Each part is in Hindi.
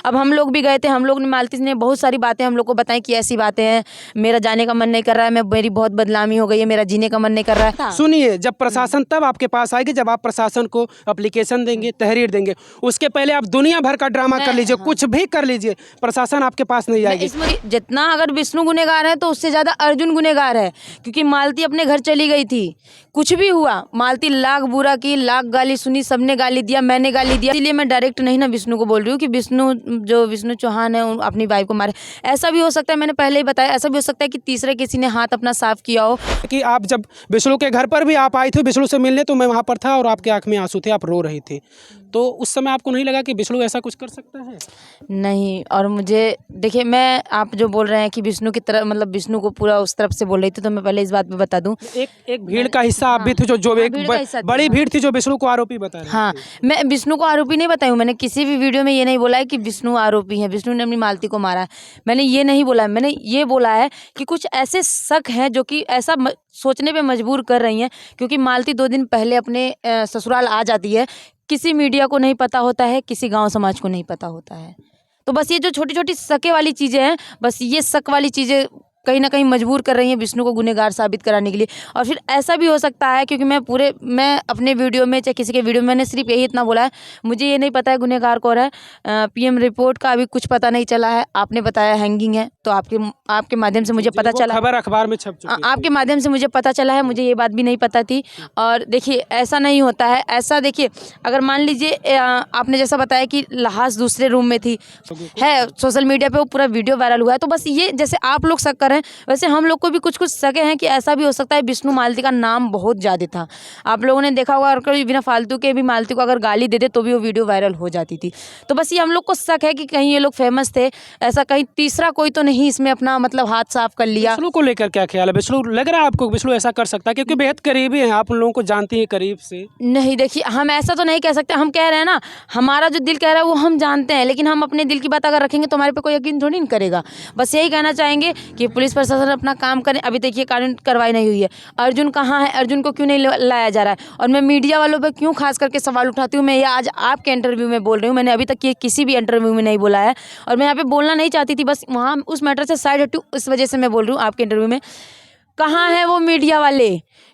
अब हम लोग भी गए थे, हम लोग ने मालती ने बहुत सारी बातें हम लोग को बताई कि ऐसी बातें हैं, मेरा जाने का मन नहीं कर रहा है, मेरी बहुत बदनामी हो गई है, मेरा जीने का मन नहीं कर रहा है। सुनिए, जब प्रशासन तब आपके पास आएगी जब आप प्रशासन को एप्लीकेशन देंगे, तहरीर देंगे। उसके पहले आप दुनिया भर का ड्रामा कर लीजिए, कुछ भी कर लीजिए, प्रशासन आपके पास नहीं आएगी। इसमें जितना अगर विष्णु गुनेगार है तो उससे ज्यादा अर्जुन गुनेगार है, क्योंकि मालती अपने घर चली गई थी, कुछ भी हुआ, मालती लाख बुरा की, लाख गाली सुनी, सबने गाली दिया, मैंने गाली दिया, इसलिए मैं डायरेक्ट नहीं ना विष्णु को बोल रही हूँ कि विष्णु चौहान है अपनी वाइफ को मारे। ऐसा भी हो सकता है, मैंने पहले ही बताया, ऐसा भी हो सकता है कि तीसरे किसी ने हाथ अपना साफ किया हो। कि आप जब विष्णु के घर पर भी आप आई थी विष्णु से मिलने, तो मैं वहाँ पर था और आपके आँख में आंसू थे, आप रो रही थी, तो उस समय आपको नहीं लगा कि विष्णु ऐसा कुछ कर सकता है? नहीं, और मुझे देखिए, मैं आप जो बोल रहे हैं कि विष्णु की तरफ, मतलब विष्णु को पूरा उस तरफ से बोल रही थी, तो मैं पहले इस बात पे बता दूं, एक भीड़ का हिस्सा आप भी थे, जो एक बड़ी भीड़ थी जो विष्णु को आरोपी बता रही हाँ, मैं विष्णु को आरोपी नहीं बताई हूँ। मैंने किसी भी वीडियो में ये नहीं बोला है कि विष्णु आरोपी है, विष्णु ने अपनी मालती को मारा है, मैंने ये नहीं बोला है। मैंने ये बोला है कि कुछ ऐसे शक हैं जो कि ऐसा सोचने पे मजबूर कर रही हैं, क्योंकि मालती 2 दिन पहले अपने ससुराल आ जाती है, किसी मीडिया को नहीं पता होता है, किसी गाँव समाज को नहीं पता होता है। तो बस ये जो छोटी छोटी शके वाली चीज़ें हैं, बस ये शक वाली चीज़ें कहीं ना कहीं मजबूर कर रही हैं विष्णु को गुनहगार साबित कराने के लिए। और फिर ऐसा भी हो सकता है, क्योंकि मैं अपने वीडियो में चाहे किसी के वीडियो में मैंने सिर्फ यही इतना बोला है, मुझे ये नहीं पता है गुनहगार कौन है। पीएम रिपोर्ट का अभी कुछ पता नहीं चला है, आपने बताया हैंगिंग है, तो आपके माध्यम से मुझे पता चला, खबर अखबार में छप चुकी है, आपके माध्यम से मुझे पता चला है, मुझे ये बात भी नहीं पता थी। और देखिए, ऐसा नहीं होता है, ऐसा देखिए, अगर मान लीजिए आपने जैसा बताया कि लाश दूसरे रूम में थी, है सोशल मीडिया पे वो पूरा वीडियो वायरल हुआ है, तो बस ये जैसे आप लोग शक कर रहे हैं, वैसे हम लोग को भी कुछ शक हैं कि ऐसा भी हो सकता है विष्णु मालती का नाम बहुत ज़्यादा था। आप लोगों ने देखा होगा, अगर बिना फालतू के भी मालती को अगर गाली दे दे तो भी वो वीडियो वायरल हो जाती थी। तो बस ये हम लोग को शक है कि कहीं ये लोग फेमस थे, ऐसा कहीं तीसरा कोई तो नहीं इसमें अपना मतलब हाथ साफ कर लिया। विष्णु को लेकर क्या ख्याल है? विष्णु लग रहा है आपको विष्णु ऐसा कर सकता है, क्योंकि बेहद करीबी है, आप उन लोगों को जानती हैं करीब से? नहीं, देखिए, हम ऐसा तो नहीं कह सकते, हम कह रहे हैं ना, हमारा जो दिल कह रहा है वो हम जानते हैं, लेकिन हम अपने दिल की बात अगर रखेंगे तो हमारे पे कोई यकीन थोड़ी नहीं करेगा। बस यही कहना चाहेंगे कि पुलिस प्रशासन अपना काम करे। अभी देखिए, कानून कार्रवाई नहीं हुई है, अर्जुन कहाँ है, अर्जुन को क्यों नहीं लाया जा रहा है? और मैं मीडिया वालों पर क्यों खास करके सवाल उठाती हूँ, मैं ये आज आपके इंटरव्यू में बोल रही हूँ, मैंने अभी तक ये किसी भी इंटरव्यू में नहीं बोला है, और मैं यहाँ पे बोलना नहीं चाहती थी, बस वहाँ उस मैटर से साइड हटूँ, इस वजह से मैं बोल रही हूँ आपके इंटरव्यू में। कहाँ है वो मीडिया वाले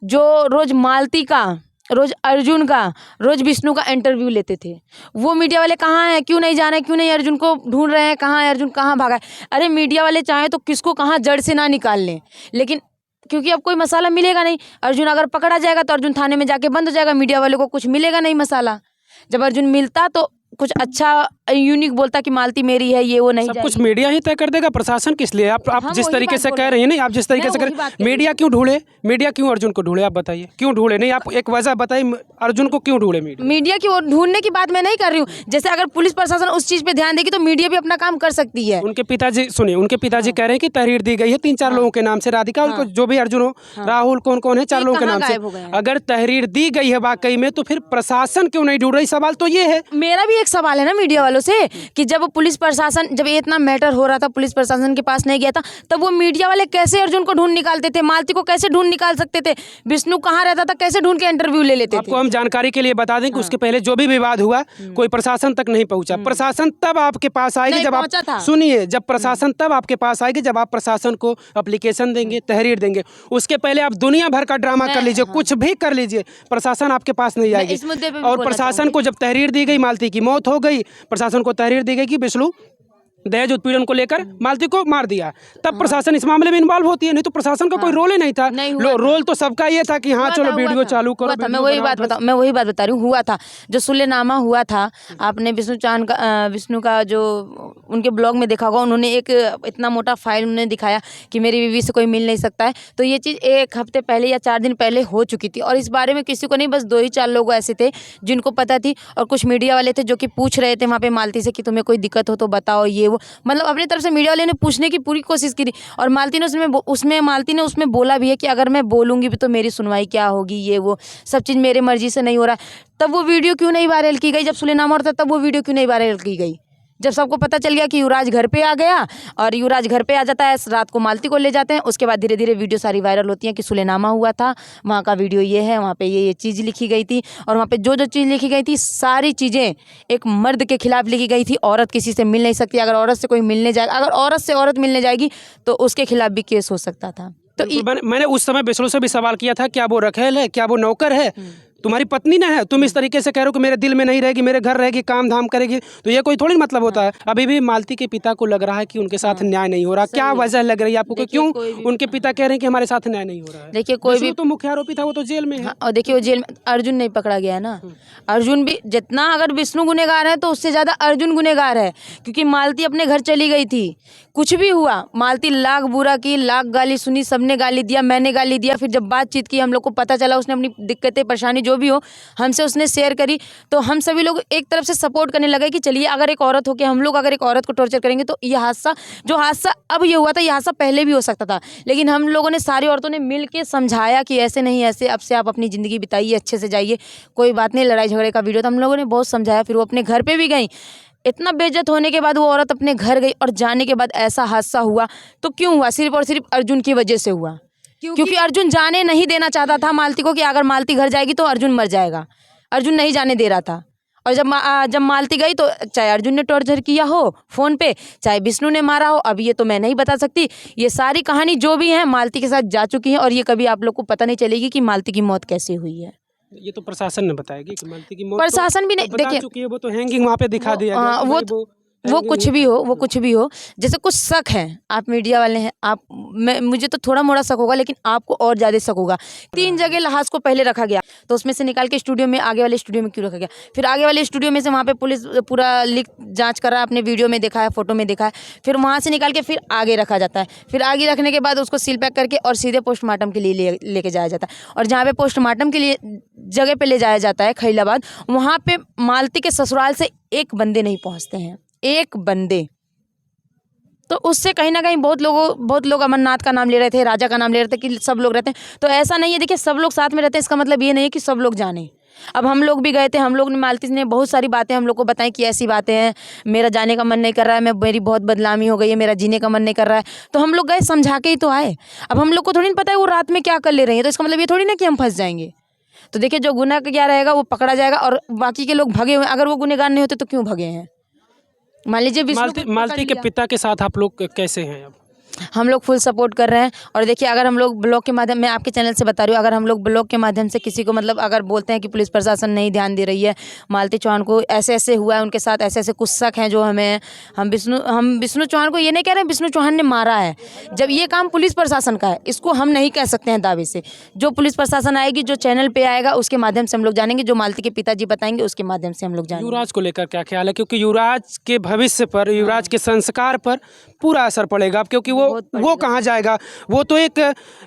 जो रोज मालती का, रोज अर्जुन का, रोज विष्णु का इंटरव्यू लेते थे? वो मीडिया वाले कहाँ हैं? क्यों नहीं जा रहे हैं? क्यों नहीं अर्जुन को ढूंढ रहे हैं? कहाँ है अर्जुन, कहाँ भागा है? अरे मीडिया वाले चाहे तो किसको कहाँ जड़ से ना निकाल लें, लेकिन क्योंकि अब कोई मसाला मिलेगा नहीं, अर्जुन अगर पकड़ा जाएगा तो अर्जुन थाने में जाके बंद हो जाएगा, मीडिया वाले को कुछ मिलेगा नहीं मसाला। जब अर्जुन मिलता तो कुछ अच्छा यूनिक बोलता कि मालती मेरी है, ये वो नहीं, सब कुछ मीडिया ही तय कर देगा, प्रशासन किस लिए? आप जिस तरीके से कह रही हैं, नहीं आप जिस तरीके से कह रहे हैं, मीडिया क्यों ढूंढे? मीडिया क्यों अर्जुन को ढूंढे? आप बताइए क्यों ढूंढे? नहीं, आप एक वजह बताइए, अर्जुन को क्यों ढूंढे? मीडिया की ओर ढूंढने की बात मैं नहीं कर रही हूँ। जैसे अगर पुलिस प्रशासन उस चीज पे ध्यान देगी तो मीडिया भी अपना काम कर सकती है। उनके पिताजी, सुनिए, उनके पिताजी कह रहे हैं कि तहरीर दी गई है 3-4 लोगों के नाम से, राधिका, उनको जो भी अर्जुन हो, राहुल, कौन कौन है, 4 लोगों के नाम से। अगर तहरीर दी गई है वाकई में, तो फिर प्रशासन क्यों नहीं ढूंढ रही? सवाल तो ये है। मेरा भी एक सवाल है ना मीडिया वालों से, कि जब पुलिस प्रशासन, जब ये इतना मैटर हो रहा था, पुलिस प्रशासन के पास नहीं गया था, तब वो मीडिया वाले कैसे अर्जुन को ढूंढ निकालते थे? मालती को कैसे ढूंढ निकाल सकते थे? विष्णु कहाँ रहता था, कैसे ढूंढ के इंटरव्यू ले लेते थे? आपको हम जानकारी के लिए बता दें कि उसके पहले जो भी विवाद हुआ कोई प्रशासन तक नहीं पहुंचा। प्रशासन तब आपके पास आएगी जब आप, सुनिए, जब प्रशासन तब आपके पास आएगी जब आप प्रशासन को एप्लीकेशन देंगे, तहरीर देंगे। उसके पहले आप दुनिया भर का ड्रामा कर लीजिए, कुछ भी कर लीजिए, प्रशासन आपके पास नहीं आएगी। और प्रशासन को जब तहरीर दी गई, मालती की मौत हो गई, प्रशासन को तहरीर दी गई कि विष्णु दहेज उत्पीड़न को लेकर मालती को मार दिया, तब प्रशासन इस मामले में इन्वॉल्व होती है, नहीं तो प्रशासन का कोई रोल ही नहीं था। रोल तो सबका ये था कि हाँ चलो वीडियो चालू करो। मैं वही बात बता रही हूँ, हुआ था जो सुलेनामा हुआ था। आपने विष्णु का जो उनके ब्लॉग में देखा होगा, उन्होंने एक इतना मोटा फाइल उन्होंने दिखाया कि मेरी बीवी से कोई मिल नहीं सकता है। तो ये चीज़ 1 हफ्ते पहले या 4 दिन पहले हो चुकी थी, और इस बारे में किसी को नहीं, बस 2 ही 4 लोग ऐसे थे जिनको पता थी, और कुछ मीडिया वाले थे जो कि पूछ रहे थे वहाँ पे मालती से कि तुम्हें कोई दिक्कत हो तो बताओ, ये वो, मतलब अपनी तरफ से मीडिया वाले ने पूछने की पूरी कोशिश की। और मालती ने उसमें बोला भी है कि अगर मैं बोलूँगी भी तो मेरी सुनवाई क्या होगी, ये वो सब चीज़ मेरी मर्जी से नहीं हो रहा। तब वो वीडियो क्यों नहीं वायरल की गई? जब सुलेनामा होता तब वो वीडियो क्यों नहीं वायरल की गई? जब सबको पता चल गया कि युवराज घर पे आ गया और युवराज घर पे आ जाता है, रात को मालती को ले जाते हैं। उसके बाद धीरे धीरे वीडियो सारी वायरल होती हैं कि सुलेनामा हुआ था, वहाँ का वीडियो ये है, वहाँ पे ये चीज़ लिखी गई थी और वहाँ पे जो जो चीज़ लिखी गई थी सारी चीज़ें एक मर्द के खिलाफ लिखी गई थी। औरत किसी से मिल नहीं सकती, अगर औरत से कोई मिलने जाएगा, अगर औरत से औरत मिलने जाएगी तो उसके खिलाफ भी केस हो सकता था। तो मैंने उस समय बिस्लो से भी सवाल किया था, क्या वो रखेल है, क्या वो नौकर है, तुम्हारी पत्नी ना है, तुम इस तरीके से कह रहे हो कि मेरे दिल में नहीं रहेगी, मेरे घर रहेगी, काम धाम करेगी, तो ये कोई थोड़ी मतलब होता है। अभी भी मालती के पिता को लग रहा है कि उनके साथ न्याय नहीं हो रहा। क्या वजह लग रही है आपको, क्यों उनके पिता कह रहे हैं कि हमारे साथ न्याय नहीं हो रहा है? देखिए, कोई भी तो मुख्य आरोपी था, वो तो जेल में है। और देखिए वो जेल में, अर्जुन नहीं पकड़ा गया है ना। अर्जुन भी जितना, अगर विष्णु गुनहगार है तो उससे ज़्यादा अर्जुन गुनहगार है, क्योंकि मालती अपने घर चली गई थी, कुछ भी हुआ, मालती लाख बुरा की, लाख गाली सुनी, सबने गाली दिया, मैंने गाली दिया, फिर जब बातचीत की हम लोग को पता चला, उसने अपनी दिक्कतें परेशानी जो भी हो हमसे उसने शेयर करी, तो हम सभी लोग एक तरफ से सपोर्ट करने लगे कि चलिए अगर एक औरत हो के हम लोग अगर एक औरत को टॉर्चर करेंगे तो ये हादसा, जो हादसा अब ये हुआ था, ये हादसा पहले भी हो सकता था। लेकिन हम लोगों ने, सारी औरतों ने मिल के समझाया कि ऐसे नहीं, ऐसे अब से आप अपनी ज़िंदगी बिताइए, अच्छे से जाइए, कोई बात नहीं, लड़ाई झगड़े का वीडियो, तो हम लोगों ने बहुत समझाया। फिर वो अपने घर पर भी गई। इतना बेइज्जत होने के बाद वो औरत अपने घर गई और जाने के बाद ऐसा हादसा हुआ, तो क्यों हुआ? सिर्फ और सिर्फ अर्जुन की वजह से हुआ, क्योंकि अर्जुन जाने नहीं देना चाहता था मालती को, कि अगर मालती घर जाएगी तो अर्जुन मर जाएगा। अर्जुन नहीं जाने दे रहा था। और जब मालती गई तो चाहे अर्जुन ने टॉर्चर किया हो फ़ोन पे, चाहे विष्णु ने मारा हो, अब ये तो मैं नहीं बता सकती। ये सारी कहानी जो भी है मालती के साथ जा चुकी है और ये कभी आप लोग को पता नहीं चलेगी कि मालती की मौत कैसे हुई है। ये तो प्रशासन ने बताएगी कि मालती की मौत, प्रशासन भी नहीं, बता देखिए चुकी है, वो तो हैंगिंग वहाँ पे दिखा दिया गया। वो कुछ भी हो, वो कुछ भी हो, जैसे कुछ शक है, आप मीडिया वाले हैं, आप, मुझे तो थोड़ा मोड़ा शक होगा, लेकिन आपको और ज़्यादा शक होगा। 3 जगह लाश को पहले रखा गया, तो उसमें से निकाल के स्टूडियो में, आगे वाले स्टूडियो में क्यों रखा गया? फिर आगे वाले स्टूडियो में से वहाँ पे पुलिस पूरा लिख जांच कर रहा है, आपने वीडियो में देखा है, फोटो में देखा है, फिर वहाँ से निकाल के फिर आगे रखा जाता है, फिर आगे रखने के बाद उसको सील पैक करके और सीधे पोस्टमार्टम के लिए लेके जाया जाता है। और जहाँ पे पोस्टमार्टम के लिए जगह पे ले जाया जाता है, खैलाबाद, वहाँ पे मालती के ससुराल से एक बंदे नहीं पहुँचते हैं, एक बंदे। तो उससे कहीं ना कहीं बहुत लोग अमरनाथ का नाम ले रहे थे, राजा का नाम ले रहे थे कि सब लोग रहते हैं, तो ऐसा नहीं है। देखिए, सब लोग साथ में रहते हैं, इसका मतलब ये नहीं है कि सब लोग जाने। अब हम लोग भी गए थे, हम लोग ने, मालती ने बहुत सारी बातें हम लोग को बताई कि ऐसी बातें हैं, मेरा जाने का मन नहीं कर रहा है, मेरी बहुत बदनामी हो गई है, मेरा जीने का मन नहीं कर रहा है, तो हम लोग गए, समझा के ही तो आए। अब हम लोग को थोड़ी नहीं पता है वो रात में क्या कर ले रही है, तो इसका मतलब ये थोड़ी ना कि हम फंस जाएंगे। तो देखिए, जो गुनाह क्या रहेगा वो पकड़ा जाएगा और बाकी के लोग भगे हुए, अगर वो गुनहगार नहीं होते तो क्यों भगे हैं? मान लीजिए मालती के पिता के साथ आप लोग कैसे हैं अब? हम लोग फुल सपोर्ट कर रहे हैं। और देखिए, अगर हम लोग ब्लॉग के माध्यम, मैं आपके चैनल से बता रही हूँ, अगर हम लोग ब्लॉग के माध्यम से किसी को, मतलब अगर बोलते हैं कि पुलिस प्रशासन नहीं ध्यान दे रही है, मालती चौहान को ऐसे ऐसे हुआ है, उनके साथ ऐसे ऐसे कुछ शक हैं जो हमें, हम विष्णु चौहान को ये नहीं कह रहे हैं विष्णु चौहान ने मारा है, जब ये काम पुलिस प्रशासन का है, इसको हम नहीं कह सकते हैं दावे से। जो पुलिस प्रशासन आएगी, जो चैनल पे आएगा, उसके माध्यम से हम लोग जानेंगे, जो मालती के पिताजी बताएंगे उसके माध्यम से हम लोग जानेंगे। युवराज को लेकर क्या ख्याल है, क्योंकि युवराज के भविष्य पर, युवराज के संस्कार पर पूरा असर पड़ेगा, क्योंकि वो कहाँ जाएगा? वो तो एक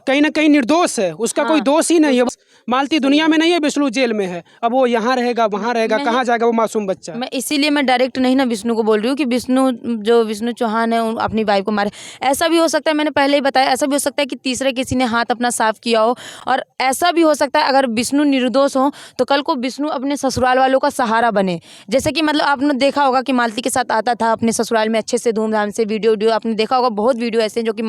कहीं ना कहीं निर्दोष है, उसका कोई दोष ही नहीं है। मालती दुनिया में नहीं है, विष्णु जेल में है, अब वो यहाँ रहेगा, वहाँ रहेगा, कहाँ जाएगा वो मासूम बच्चा? इसीलिए मैं डायरेक्ट नहीं ना विष्णु को बोल रही हूँ कि विष्णु चौहान है अपनी वाइफ को मारे। ऐसा भी हो सकता है, मैंने पहले ही बताया, ऐसा भी हो सकता है कि तीसरे किसी ने हाथ अपना साफ किया हो, और ऐसा भी हो सकता है अगर विष्णु निर्दोष हो तो कल को विष्णु अपने ससुराल वालों का सहारा बने। जैसे कि मतलब आपने देखा होगा कि मालती के साथ आता था अपने ससुराल में अच्छे से धूमधाम से, वीडियो आपने देखा होगा, बहुत वीडियो ऐसे हैं जो कि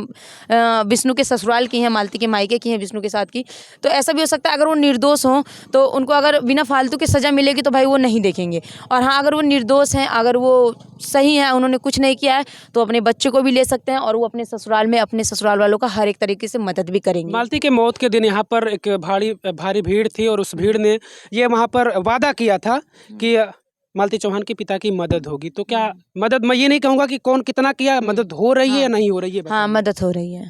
विष्णु के ससुराल की हैं, मालती के मायके की हैं, विष्णु के साथ की। तो ऐसा भी हो सकता है अगर वो निर्दोष हों तो उनको अगर बिना फालतू की सज़ा मिलेगी तो भाई वो नहीं देखेंगे। और हाँ, अगर वो निर्दोष हैं, अगर वो सही है, उन्होंने कुछ नहीं किया है, तो अपने बच्चे को भी ले सकते हैं और वो अपने ससुराल में अपने ससुराल वालों का हर एक तरीके से मदद भी करेंगे। मालती के मौत के दिन यहाँ पर एक भारी भीड़ थी और उस भीड़ ने ये वहाँ पर वादा किया था कि मालती चौहान के पिता की मदद होगी। तो क्या मदद, मैं ये नहीं कहूँगा कि कौन कितना किया, मदद हो रही है या नहीं हो रही है? हाँ, मदद हो रही है,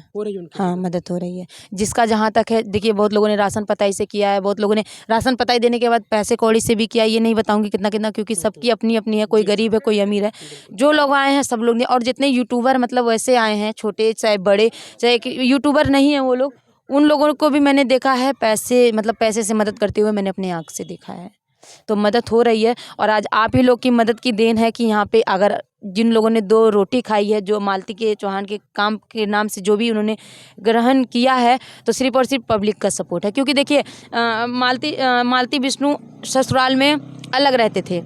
हाँ, मदद हो रही है। जिसका जहाँ तक है, देखिए बहुत लोगों ने राशन पताई से किया है, बहुत लोगों ने राशन पताई देने के बाद पैसे कौड़ी से भी किया, ये नहीं बताऊँगी कितना कितना, क्योंकि सबकी अपनी अपनी है, कोई गरीब है, कोई अमीर है। जो लोग आए हैं सब लोग ने, और जितने यूट्यूबर मतलब वैसे आए हैं, छोटे चाहे बड़े, चाहे यूट्यूबर नहीं है वो लोग, उन लोगों को भी मैंने देखा है पैसे से मदद करते हुए, मैंने अपनी आँख से देखा है। तो मदद हो रही है और आज आप ही लोग की मदद की देन है कि यहाँ पे अगर जिन लोगों ने 2 रोटी खाई है, जो मालती के चौहान के काम के नाम से जो भी उन्होंने ग्रहण किया है, तो सिर्फ और सिर्फ पब्लिक का सपोर्ट है। क्योंकि देखिए, मालती विष्णु ससुराल में अलग रहते थे,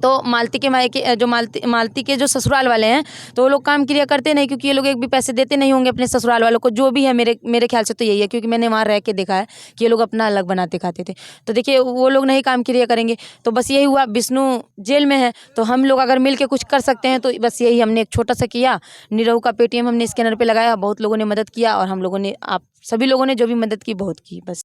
तो मालती के मायके जो मालती के जो ससुराल वाले हैं तो वो लोग काम क्रिया करते नहीं, क्योंकि ये लोग एक भी पैसे देते नहीं होंगे अपने ससुराल वालों को, जो भी है मेरे ख्याल से तो यही है, क्योंकि मैंने वहाँ रह के देखा है कि ये लोग अपना अलग बनाते खाते थे। तो देखिए वो लोग नहीं काम क्रिया करेंगे, तो बस यही हुआ, विष्णु जेल में है तो हम लोग अगर मिल के कुछ कर सकते हैं तो बस यही हमने एक छोटा सा किया। नीरव का पेटीएम हमने स्कैनर पे लगाया, बहुत लोगों ने मदद किया और हम लोगों ने, आप सभी लोगों ने जो भी मदद की बहुत की, बस।